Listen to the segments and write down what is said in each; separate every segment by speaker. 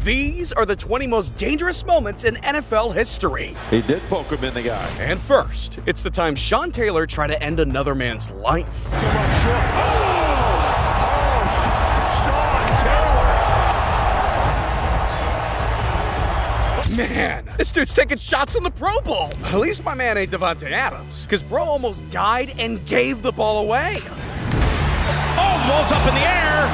Speaker 1: These are the 20 most dangerous moments in NFL history.
Speaker 2: He did poke him in the eye.
Speaker 1: And first, it's the time Sean Taylor tried to end another man's life.
Speaker 3: Come up short. Sean Taylor.
Speaker 1: Man, this dude's taking shots in the Pro Bowl. At least my man ain't Davante Adams, because bro almost died and gave the ball away.
Speaker 3: Oh, ball's up in the air,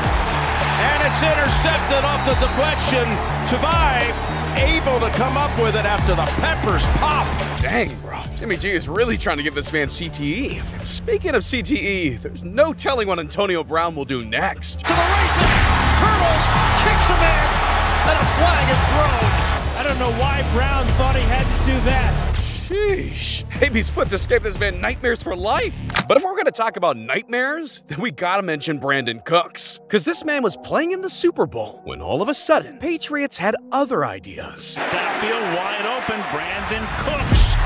Speaker 3: and it's intercepted off the deflection. Survive, able to come up with it after the peppers pop.
Speaker 1: Dang, bro. Jimmy G is really trying to give this man CTE. And speaking of CTE, there's no telling what Antonio Brown will do next.
Speaker 3: To the races, hurdles, kicks him in, and a flag is thrown. I don't know why Brown thought he had to do that.
Speaker 1: Sheesh. AB's foot just gave this man nightmares for life. But if we're going to talk about nightmares, then we gotta mention Brandon Cooks. Because this man was playing in the Super Bowl when all of a sudden, Patriots had other ideas.
Speaker 4: Downfield wide open, Brandon Cooks.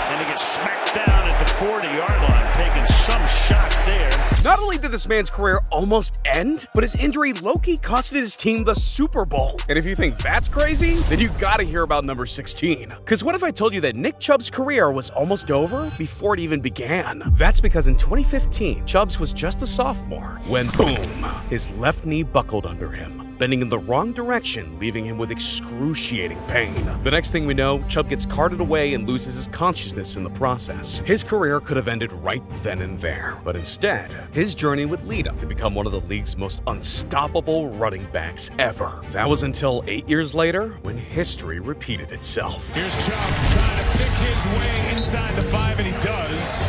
Speaker 4: And he gets smacked down at the 40-yard line, taking some shot there.
Speaker 1: Not only did this man's career almost end, but his injury low-key costed his team the Super Bowl. And if you think that's crazy, then you gotta hear about number 16. Because what if I told you that Nick Chubb's career was almost over before it even began? That's because in 2015, Chubbs was just a sophomore when, boom, his left knee buckled under him, bending in the wrong direction, leaving him with excruciating pain. The next thing we know, Chubb gets carted away and loses his consciousness in the process. His career could have ended right then and there, but instead, his journey would lead him to become one of the league's most unstoppable running backs ever. That was until 8 years later, when history repeated itself.
Speaker 3: Here's Chubb trying to pick his way inside the 5, and he does.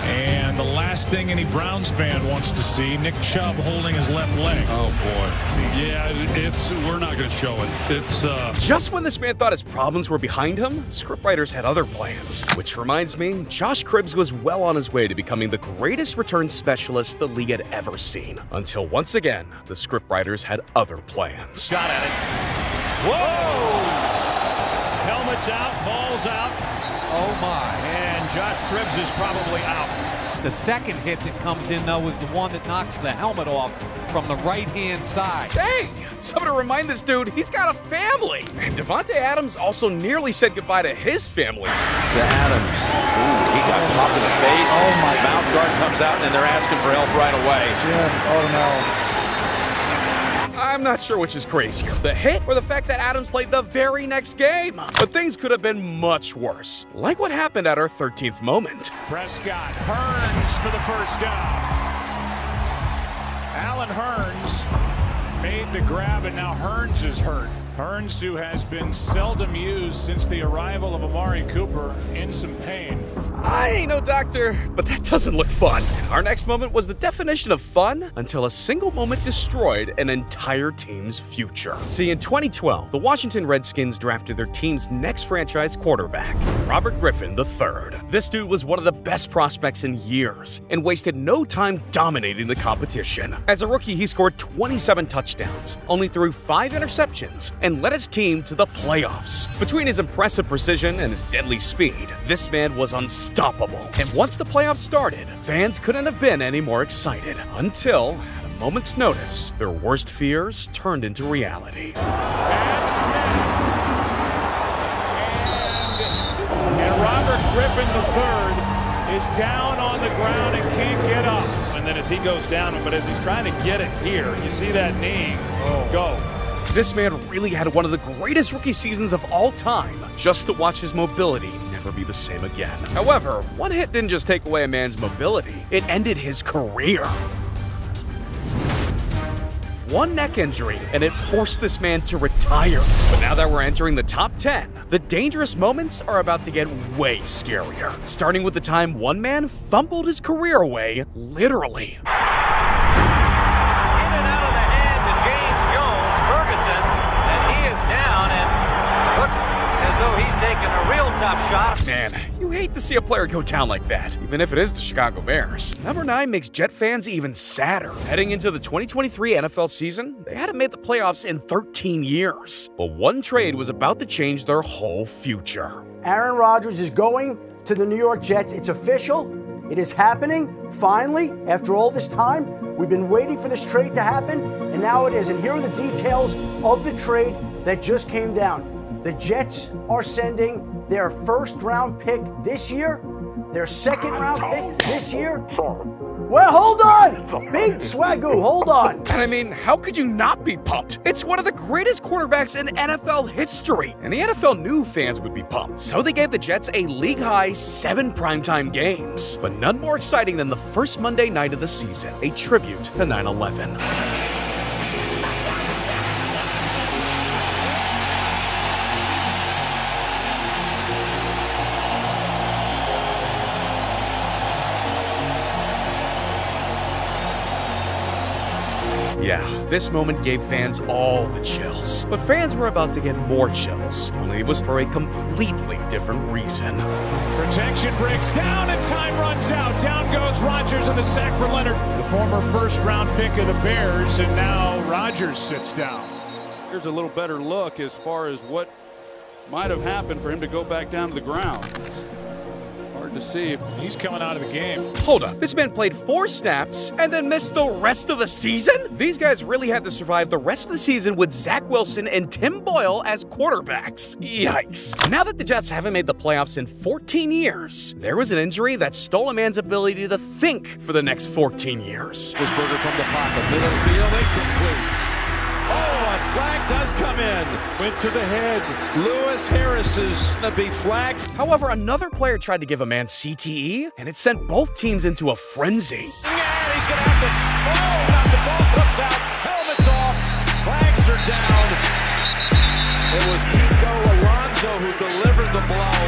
Speaker 3: And the last thing any Browns fan wants to see, Nick Chubb holding his left leg.
Speaker 5: Oh, boy. Yeah, we're not going to show it.
Speaker 1: Just when this man thought his problems were behind him, scriptwriters had other plans. Which reminds me, Josh Cribbs was well on his way to becoming the greatest return specialist the league had ever seen. Until once again, the scriptwriters had other plans.
Speaker 4: Shot at it. Whoa! Helmet's out, ball's out.
Speaker 6: Oh, my.
Speaker 4: And Josh Cribbs is probably out.
Speaker 6: The second hit that comes in, though, is the one that knocks the helmet off from the right-hand side.
Speaker 1: Dang! Somebody remind this dude he's got a family! And Davante Adams also nearly said goodbye to his family.
Speaker 2: To Adams. Ooh, he got popped in the face.
Speaker 6: Oh, my
Speaker 2: Mouth guard comes out, and they're asking for help right away.
Speaker 6: Jim, oh, no.
Speaker 1: I'm not sure which is crazier, the hit or the fact that Adams played the very next game. But things could have been much worse, like what happened at our 13th moment.
Speaker 3: Prescott, Hearns for the first down. Allen Hearns made the grab, and now Hearns is hurt. Hearns, who has been seldom used since the arrival of Amari Cooper, in some pain.
Speaker 1: I ain't no doctor, but that doesn't look fun. Our next moment was the definition of fun until a single moment destroyed an entire team's future. See, in 2012, the Washington Redskins drafted their team's next franchise quarterback, Robert Griffin III. This dude was one of the best prospects in years and wasted no time dominating the competition. As a rookie, he scored 27 touchdowns, only threw 5 interceptions, and led his team to the playoffs. Between his impressive precision and his deadly speed, this man was unstoppable. And once the playoffs started, fans couldn't have been any more excited until, at a moment's notice, their worst fears turned into reality.
Speaker 3: And Robert Griffin III is down on the ground and can't get up. And then as he goes down, but as he's trying to get it here, you see that knee go.
Speaker 1: This man really had one of the greatest rookie seasons of all time, just to watch his mobility never be the same again. However, one hit didn't just take away a man's mobility, it ended his career. One neck injury, and it forced this man to retire. But now that we're entering the top 10, the dangerous moments are about to get way scarier. Starting with the time one man fumbled his career away, literally. Man, you hate to see a player go down like that, even if it is the Chicago Bears. Number 9 makes Jet fans even sadder. Heading into the 2023 NFL season, they hadn't made the playoffs in 13 years. But one trade was about to change their whole future.
Speaker 7: Aaron Rodgers is going to the New York Jets. It's official. It is happening, finally, after all this time. We've been waiting for this trade to happen, and now it is. And here are the details of the trade that just came down. The Jets are sending their first-round pick this year, their second-round pick this year. Well, hold on! Big Swagoo, hold on!
Speaker 1: And I mean, how could you not be pumped? It's one of the greatest quarterbacks in NFL history, and the NFL knew fans would be pumped. So they gave the Jets a league-high 7 primetime games. But none more exciting than the first Monday night of the season, a tribute to 9/11. Yeah, this moment gave fans all the chills. But fans were about to get more chills, only it was for a completely different reason.
Speaker 3: Protection breaks down and time runs out. Down goes Rodgers on the sack for Leonard. The former first-round pick of the Bears, and now Rodgers sits down.
Speaker 5: Here's a little better look as far as what might have happened for him to go back down to the ground. It's hard to see.
Speaker 3: He's coming out of the game.
Speaker 1: Hold up, this man played 4 snaps and then missed the rest of the season? These guys really had to survive the rest of the season with Zach Wilson and Tim Boyle as quarterbacks. Yikes. Now that the Jets haven't made the playoffs in 14 years, there was an injury that stole a man's ability to think for the next 14 years.
Speaker 2: Roethlisberger from the pocket, middle field, incomplete. Oh, a flag does come in. Went to the head. Lewis Harris is going to be flagged.
Speaker 1: However, another player tried to give a man CTE, and it sent both teams into a frenzy.
Speaker 2: Yeah, he's going to have to. Oh, now the ball comes out. Helmets off. Flags are down. It was Kiko Alonso who delivered the blow.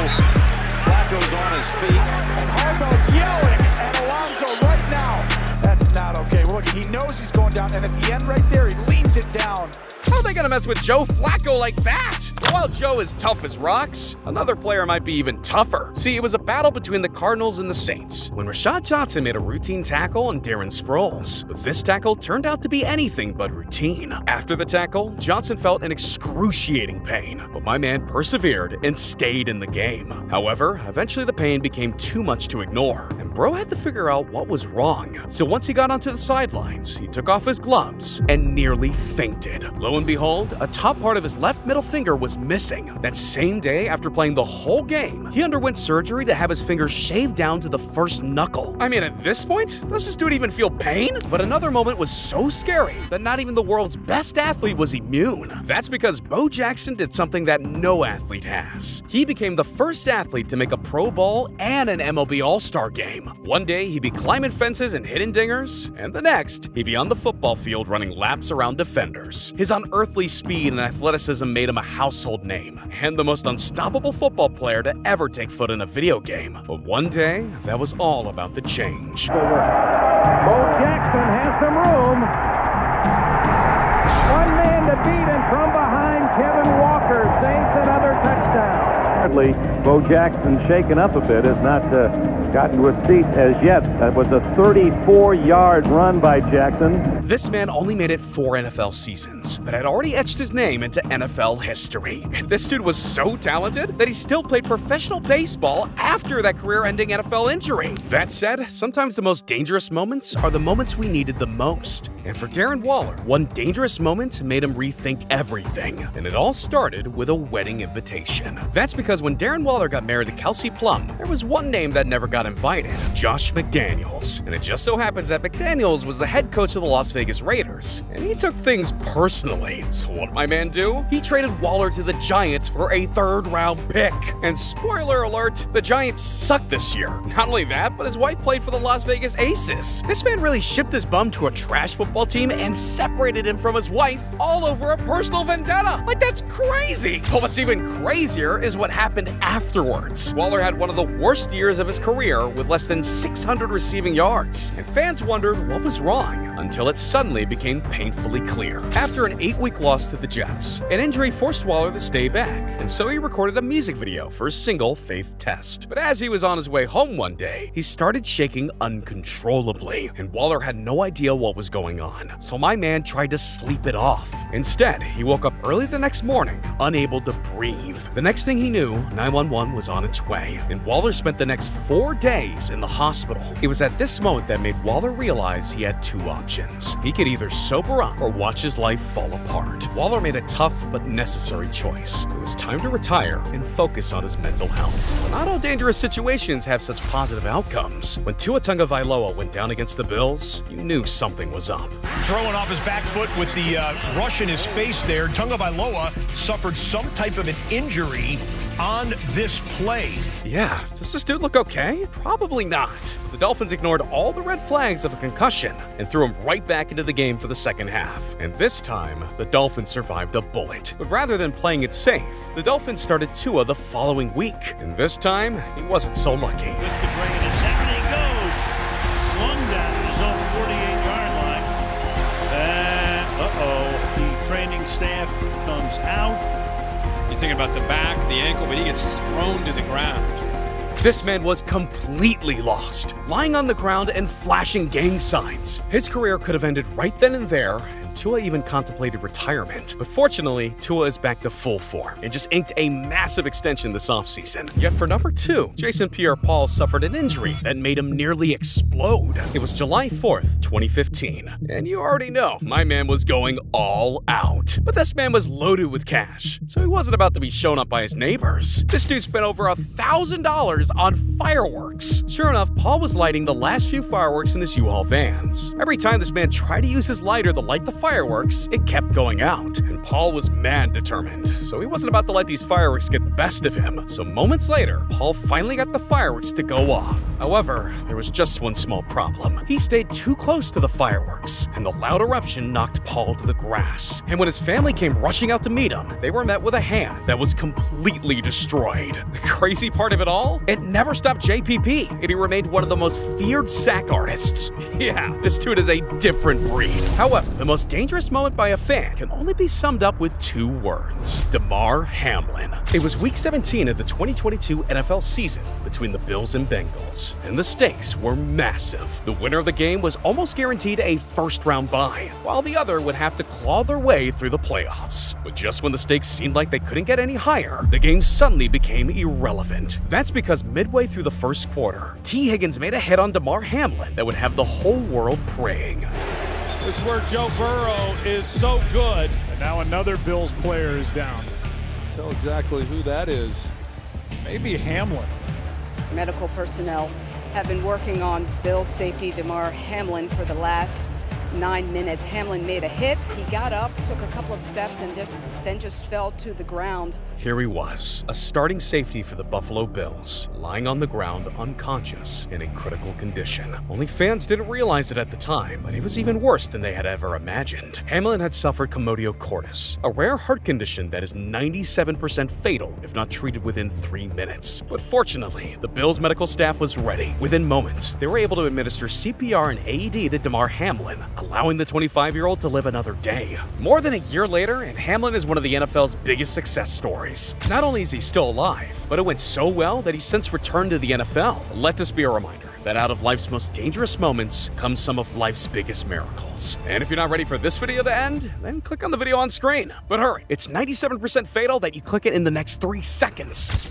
Speaker 2: Flacco's on his feet.
Speaker 8: And Harbaugh yelling at Alonso right now. That's not okay. Look, he knows he's going down, and at the end right there, he leans it down.
Speaker 1: How are they gonna mess with Joe Flacco like that? While Joe is tough as rocks, another player might be even tougher. See, it was a battle between the Cardinals and the Saints when Rashad Johnson made a routine tackle on Darren Sproles. But this tackle turned out to be anything but routine. After the tackle, Johnson felt an excruciating pain, but my man persevered and stayed in the game. However, eventually the pain became too much to ignore, and bro had to figure out what was wrong. So once he got onto the sidelines, he took off his gloves and nearly fainted. Lo and behold, a top part of his left middle finger was missing. That same day, after playing the whole game, he underwent surgery to have his finger shaved down to the first knuckle. I mean, at this point, does this dude even feel pain? But another moment was so scary that not even the world's best athlete was immune. That's because Bo Jackson did something that no athlete has. He became the first athlete to make a Pro Bowl and an MLB All-Star game. One day, he'd be climbing fences and hitting dingers, and the next, he'd be on the football field running laps around defenders. His unearthly speed and athleticism made him a household name, and the most unstoppable football player to ever take foot in a video game. But one day, that was all about to change.
Speaker 8: Bo Jackson has some room. One man to beat, and from behind, Kevin Walker saves another touchdown.
Speaker 9: Bo Jackson shaken up a bit, has not gotten to his feet as yet. That was a 34-yard run by Jackson.
Speaker 1: This man only made it 4 NFL seasons, but had already etched his name into NFL history. And this dude was so talented that he still played professional baseball after that career-ending NFL injury. That said, sometimes the most dangerous moments are the moments we needed the most. And for Darren Waller, one dangerous moment made him rethink everything. And it all started with a wedding invitation. That's because when Darren Waller got married to Kelsey Plum, there was one name that never got invited: Josh McDaniels. And it just so happens that McDaniels was the head coach of the Las Vegas Raiders, and he took things personally. So what did my man do? He traded Waller to the Giants for a 3rd-round pick. And spoiler alert, the Giants suck this year. Not only that, but his wife played for the Las Vegas Aces. This man really shipped his bum to a trash football team and separated him from his wife all over a personal vendetta. Like, that's crazy. But what's even crazier is what happened afterwards. Waller had one of the worst years of his career with less than 600 receiving yards, and fans wondered what was wrong until it suddenly became painfully clear. After an 8-week loss to the Jets, an injury forced Waller to stay back, and so he recorded a music video for a single faith test. But as he was on his way home one day, he started shaking uncontrollably, and Waller had no idea what was going on. So my man tried to sleep it off. Instead, he woke up early the next morning morning, unable to breathe. The next thing he knew, 911 was on its way, and Waller spent the next 4 days in the hospital. It was at this moment that made Waller realize he had 2 options. He could either sober up or watch his life fall apart. Waller made a tough but necessary choice. It was time to retire and focus on his mental health. But not all dangerous situations have such positive outcomes. When Tua Tagovailoa went down against the Bills, you knew something was up.
Speaker 10: Throwing off his back foot with the rush in his face there, Tagovailoa suffered some type of an injury on this play.
Speaker 1: Yeah, does this dude look okay? Probably not. The Dolphins ignored all the red flags of a concussion and threw him right back into the game for the second half. And this time, the Dolphins survived a bullet. But rather than playing it safe, the Dolphins started Tua the following week. And this time, he wasn't so lucky.
Speaker 4: With the brain, and down he goes. Slung down his own 48-yard line. And, the training staff comes out.
Speaker 11: You're thinking about the back, the ankle, but he gets thrown to the ground.
Speaker 1: This man was completely lost, lying on the ground and flashing gang signs. His career could have ended right then and there, and Tua even contemplated retirement. But fortunately, Tua is back to full form and just inked a massive extension this offseason. Yet for number 2, Jason Pierre-Paul suffered an injury that made him nearly explode. It was July 4th, 2015. And you already know, my man was going all out. But this man was loaded with cash, so he wasn't about to be shown up by his neighbors. This dude spent over $1,000 on fireworks. Sure enough, Paul was lighting the last few fireworks in his U-Haul vans. Every time this man tried to use his lighter to light the fireworks, it kept going out. And Paul was mad determined, so he wasn't about to let these fireworks get the best of him. So moments later, Paul finally got the fireworks to go off. However, there was just one small problem. He stayed too close to the fireworks, and the loud eruption knocked Paul to the grass. And when his family came rushing out to meet him, they were met with a hand that was completely destroyed. The crazy part of it all? It never stopped JPP, and he remained one of the most feared sack artists. Yeah, this dude is a different breed. However, the most dangerous moment by a fan can only be summed up with 2 words: Damar Hamlin. It was week 17 of the 2022 NFL season between the Bills and Bengals, and the stakes were massive. The winner of the game was almost guaranteed a first-round bye, while the other would have to claw their way through the playoffs. But just when the stakes seemed like they couldn't get any higher, the game suddenly became irrelevant. That's because midway through the first quarter, T. Higgins made a hit on Damar Hamlin that would have the whole world praying.
Speaker 3: This is where Joe Burrow is so good. And now another Bills player is down.
Speaker 5: Tell exactly who that is.
Speaker 3: Maybe Hamlin.
Speaker 12: Medical personnel have been working on Bills safety Damar Hamlin for the last 9 minutes. Hamlin made a hit. He got up, took a couple of steps, and then just fell to the ground.
Speaker 1: Here he was, a starting safety for the Buffalo Bills, lying on the ground unconscious and in critical condition. Only fans didn't realize it at the time, but it was even worse than they had ever imagined. Hamlin had suffered commotio cordis, a rare heart condition that is 97% fatal if not treated within 3 minutes. But fortunately, the Bills medical staff was ready. Within moments, they were able to administer CPR and AED to Damar Hamlin, allowing the 25-year-old to live another day. More than a year later, and Hamlin is one of the NFL's biggest success stories. Not only is he still alive, but it went so well that he's since returned to the NFL. Let this be a reminder that out of life's most dangerous moments comes some of life's biggest miracles. And if you're not ready for this video to end, then click on the video on screen. But hurry, it's 97% fatal that you click it in the next 3 seconds.